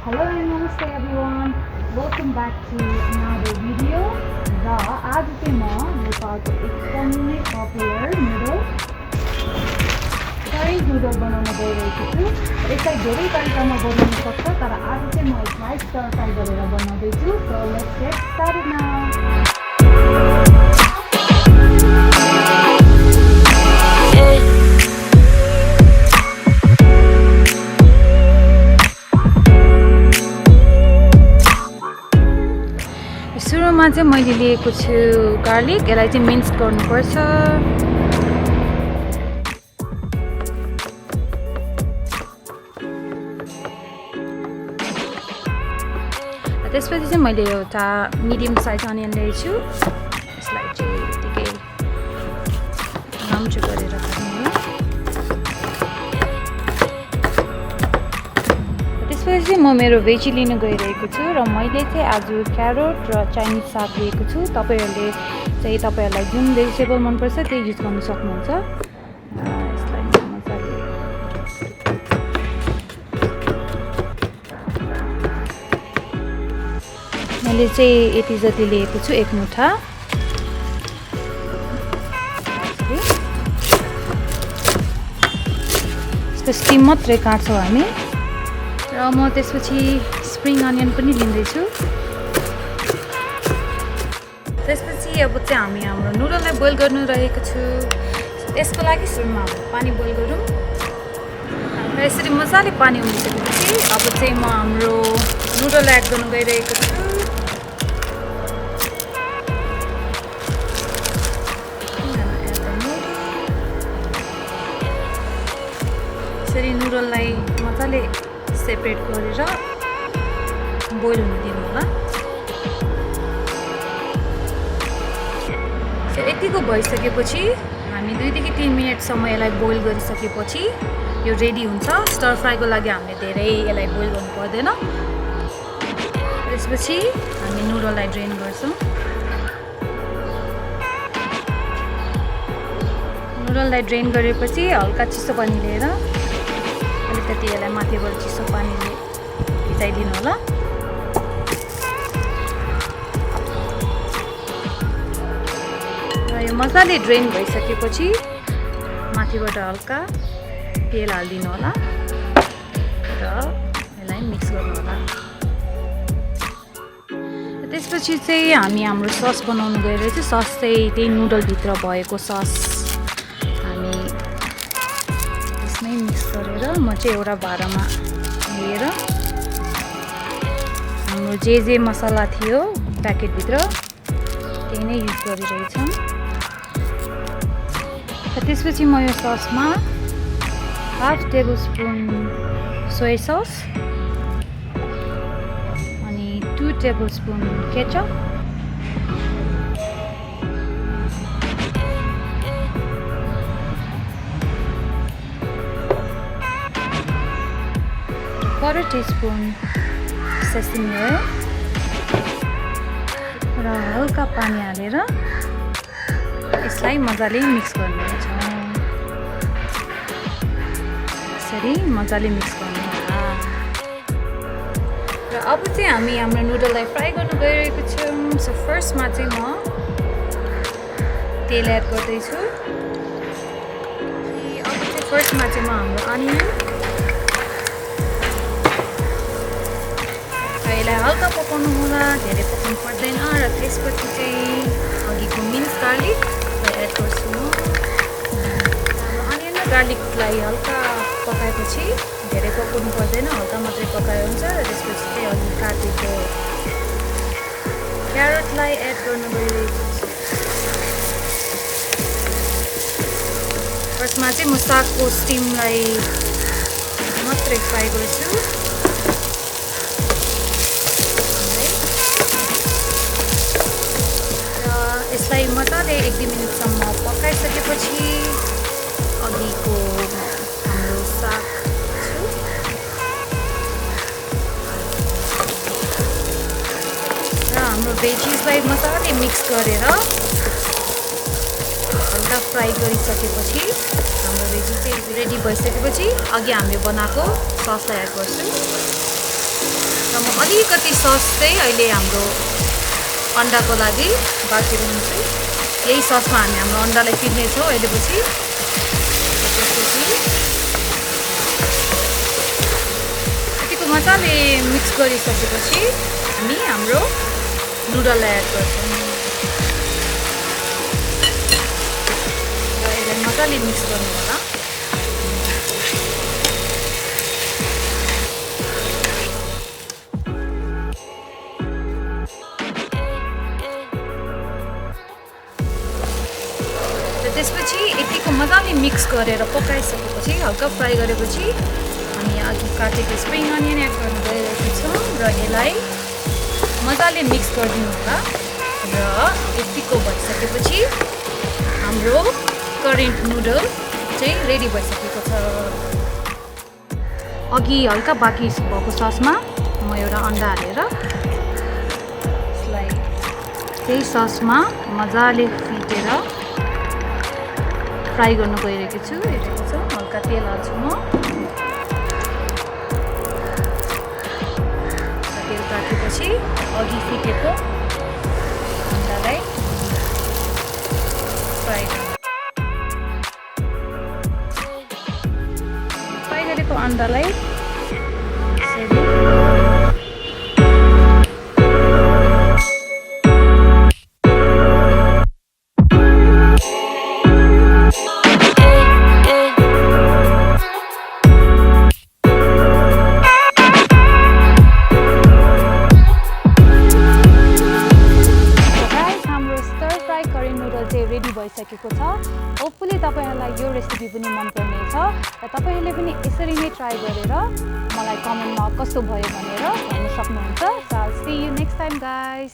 Hello and namaste everyone. Welcome back to another video. र आज चाहिँ म नेपालको एकदमै पपुलर नुडल करेन्ट नुडल बनाउन गइरहेको छु। यसलाई धेरै तरिकामा बनाउन सक्छ, तर आज चाहिँ म यसलाई स्टर फ्राई गरेर बनाउँदैछु। So let's get started now. सुरुमा चाहिँ मैले लिएको छु गार्लिक। यसलाई चाहिँ मिन्स गर्नुपर्छ। त्यसपछि चाहिँ मैले एउटा मिडियम साइज अनियन ल्याएछु। यसलाई चाहिँ यतिकै राम्ररी गरेर काट्नु होला। त्यसपछि चाहिँ म मेरो भेजी लिन गइरहेको छु र मैले चाहिँ आज क्यारोट र चाइनिज साग लिएको छु। तपाईँहरूले चाहिँ तपाईँहरूलाई जुन भेजिटेबल मनपर्छ त्यही युज गर्न सक्नुहुन्छ। यसलाई मजाले मैले चाहिँ यति जति लिएको छु, एक मुठा। यसको स्टिम मात्रै काट्छौँ हामी। र म त्यसपछि स्प्रिङ अनियन पनि लिँदैछु। त्यसपछि अब चाहिँ हामी हाम्रो नुडललाई बोइल गर्नु रहेको छु। त्यसको लागि सुरुमा हामी पानी बोइल गरौँ। र यसरी मजाले पानी उम्लिसकेपछि अब चाहिँ म हाम्रो नुडल एड गर्नु गइरहेको छु। यसरी नुडललाई मजाले सेपरेट गरेर बोइल हुन दिनु होला। यतिको भइसकेपछि हामी 2 देखि 3 मिनटसम्म यसलाई बोइल गरिसकेपछि यो रेडी हुन्छ। स्टर फ्राईको लागि हामीले धेरै यसलाई बोइल गर्नु पर्दैन। त्यसपछि हामी नुडललाई ड्रेन गर्छौँ। नुडललाई ड्रेन गरेपछि हल्का चिसो पानी लिएर अलिकति यसलाई माथिबाट चिसो पानीले भिजाइदिनु होला। र यो मजाले ड्रेन भइसकेपछि माथिबाट हल्का तेल हालिदिनु होला र यसलाई मिक्स गर्नु होला। त्यसपछि चाहिँ हामी हाम्रो सस बनाउनु गइरहेको छु। सस चाहिँ त्यही नुडलभित्र भएको सस हामी यसमै मिक्स गरेर म चाहिँ एउटा भाँडामा लिएर हाम्रो जे मसला थियो प्याकेटभित्र त्यही नै युज गरिरहेछौँ। त्यसपछि म यो ससमा 1/2 टेबलस्पुन सोया सस अनि 2 टेबलस्पुन ketchup, quarter teaspoon Sesame oil र हल्का पानी हालेर यसलाई मजाले मिक्स गर्नुहुन्छ। यसरी मजाले मिक्स गर्नु होला। र अब चाहिँ हामी हाम्रो नुडललाई फ्राई गर्नु गइरहेको छौँ। सो फर्स्टमा चाहिँ म तेल एड गर्दैछु। अब चाहिँ फर्स्टमा चाहिँ म हाम्रो अनियन यसलाई हल्का पकाउनु होला, धेरै पकाउनु पर्दैन। र त्यसपछि चाहिँ अघिको मिन्स गार्लिक एड गर्छु म। अनियन र गार्लिकलाई हल्का पकाएपछि धेरै पकाउनु पर्दैन, हल्का मात्रै पकायो हुन्छ। र त्यसपछि चाहिँ अघि काटेको क्यारोटलाई एड गर्नु गइरहेको छु। फर्स्टमा चाहिँ म सागको स्टिमलाई मात्रै फ्राई गर्छु। यसलाई मजाले 1-2 मिनटसम्म पकाइसकेपछि अघिको हाम्रो साग र हाम्रो भेजिसलाई मजाले मिक्स गरेर हल्का फ्राई गरिसकेपछि हाम्रो भेजी चाहिँ रेडी भइसकेपछि अघि हामीले बनाएको ससलाई एड गर्छु। र म अलिकति सस चाहिँ अहिले हाम्रो अन्डाको लागि बाँकी रहन्छु। यही ससमा हामी हाम्रो अन्डालाई फिट्नेछौँ अहिलेपछि। त्यसपछि यतिको मजाले मिक्स गरिसकेपछि हामी हाम्रो नुडललाई एड गर्छौँ र यसलाई मजाले मिक्स गर्नु होला। त्यसपछि यतिको मजाले मिक्स गरेर पकाइसकेपछि हल्का फ्राई गरेपछि हामी अघि काटेको स्प्रिङ अनियन एड गर्नु गइरहेको छौँ र यसलाई मजाले मिक्स गरिदिनु होला। र यतिको भइसकेपछि हाम्रो करेन्ट नुडल चाहिँ रेडी भइसकेको छ। अघि हल्का बाँकी भएको ससमा म एउटा अन्डा हालेर यसलाई त्यही ससमा मजाले फिटेर फ्राई गर्न गइरहेको छु। हेरेको छ हल्का तेल हाल्छु म। तेल ताकेपछि अघि फिटेको अन्डालाई फ्राई गरेको अन्डालाई रेडी भइसकेको छ। होपफुली तपाईँहरूलाई यो रेसिपी पनि मनपर्नेछ र तपाईँहरूले पनि यसरी नै ट्राई गरेर मलाई कमेन्टमा कस्तो भयो भनेर भन्न सक्नुहुन्छ। So see you next time guys.